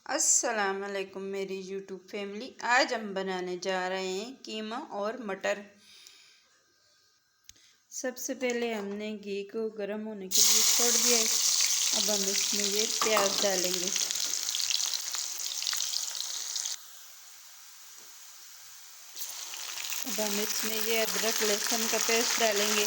अस्सलाम वालेकुम मेरी यूट्यूब फैमिली। आज हम बनाने जा रहे हैं कीमा और मटर। सबसे पहले हमने घी को गर्म होने के लिए छोड़ दिया है। अब हम इसमें ये प्याज डालेंगे। अब हम इसमें ये अदरक लहसुन का पेस्ट डालेंगे।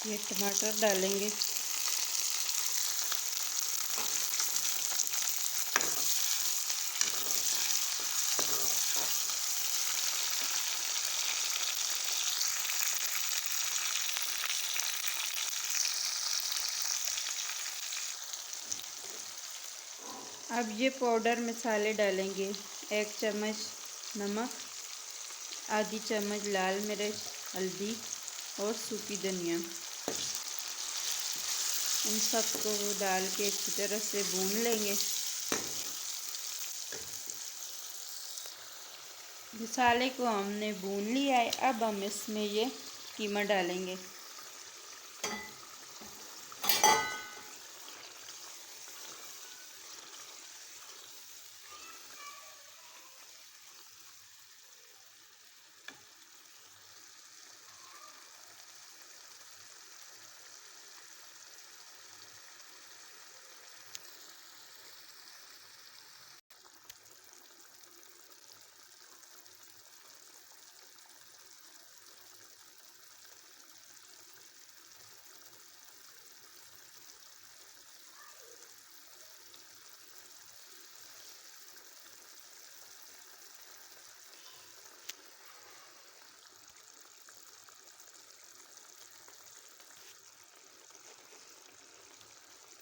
ये टमाटर डालेंगे। अब ये पाउडर मसाले डालेंगे। 1 चम्मच नमक, आधी चम्मच लाल मिर्च, हल्दी और सूखी धनिया। इन सबको डाल के अच्छी तरह से भून लेंगे। मसाले को हमने भून लिया है। अब हम इसमें ये कीमा डालेंगे।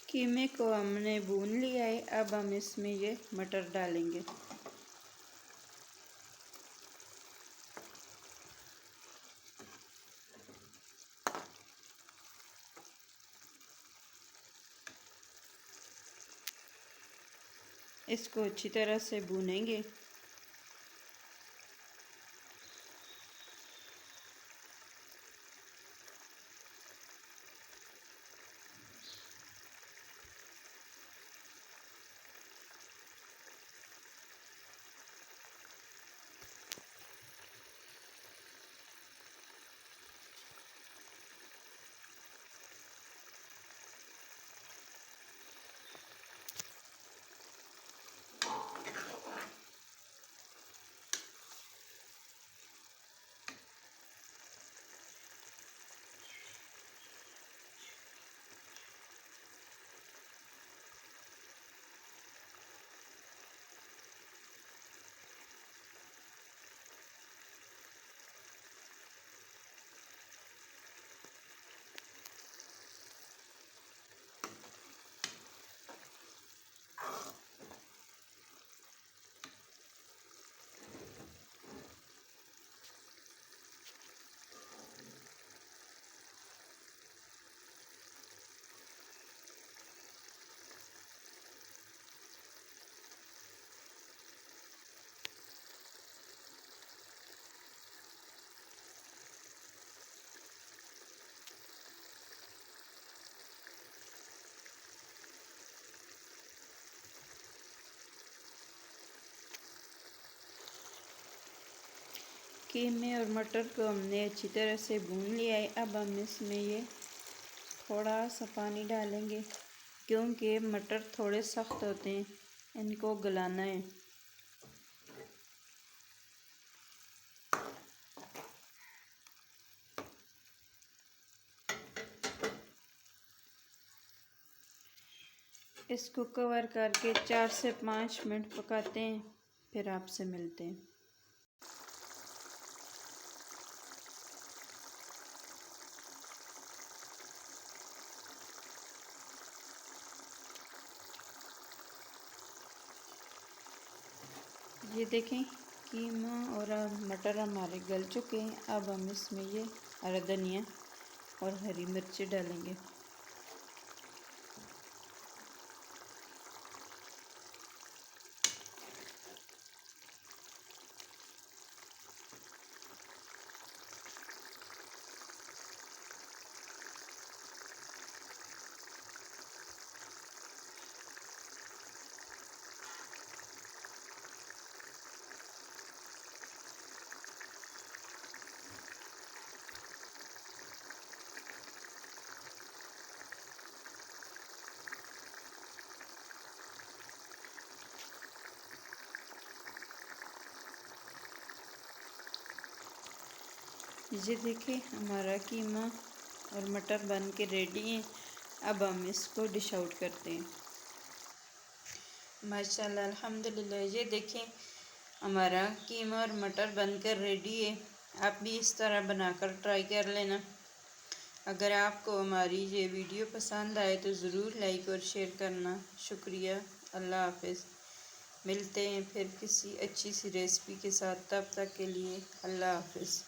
कीमे को हमने भून लिया है। अब हम इसमें ये मटर डालेंगे। इसको अच्छी तरह से भूनेंगे। कीमे और मटर को हमने अच्छी तरह से भून लिया है। अब हम इसमें ये थोड़ा सा पानी डालेंगे, क्योंकि मटर थोड़े सख्त होते हैं, इनको गलाना है। इसको कवर करके 4 से 5 मिनट पकाते हैं, फिर आपसे मिलते हैं। ये देखें, कीमा और मटर हमारे गल चुके हैं। अब हम इसमें ये हरा धनिया और हरी मिर्ची डालेंगे। ये देखिए हमारा कीमा और मटर बन के रेडी हैं। अब हम इसको डिश आउट करते हैं। माशाल्लाह अल्हम्दुलिल्लाह, ये देखें हमारा कीमा और मटर बनकर रेडी है। आप भी इस तरह बनाकर ट्राई कर लेना। अगर आपको हमारी ये वीडियो पसंद आए तो ज़रूर लाइक और शेयर करना। शुक्रिया। अल्लाह हाफ़िज़। मिलते हैं फिर किसी अच्छी सी रेसिपी के साथ। तब तक के लिए अल्लाह हाफ़िज़।